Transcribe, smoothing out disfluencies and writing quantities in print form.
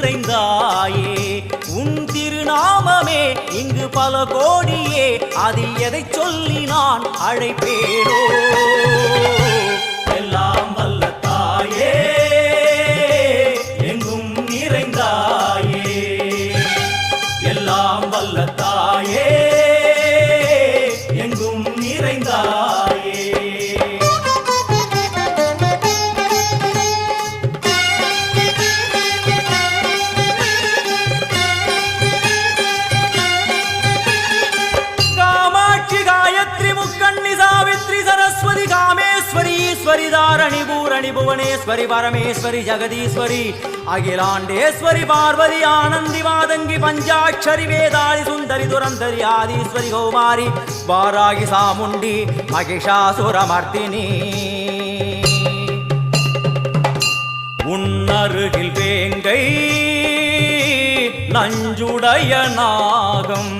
நிறைந்தாயே உன் திருநாமமே இங்கு பல கோடியே அது எதை சொல்லி நான் அழைப்பேனோ எல்லாம் வல்ல தாயே எங்கும் நிறைந்தாயே எல்லாம் வல்ல தாயே எங்கும் நிறைந்தாயே कामेश्वरी दारणि भूरणि भुवनेश्वरी परमेश्वरी जगदीश्वरी अखिलांडेश्वरी पार्वती आनंदी मादंगी पंचाक्षरी वेदाली सुंदरी दुरंधरी आदीश्वरी कौमारी वारागी सामुंडी महिषासुरमर्दिनी उन्नरुगिल वेंगै नंजुडय नागम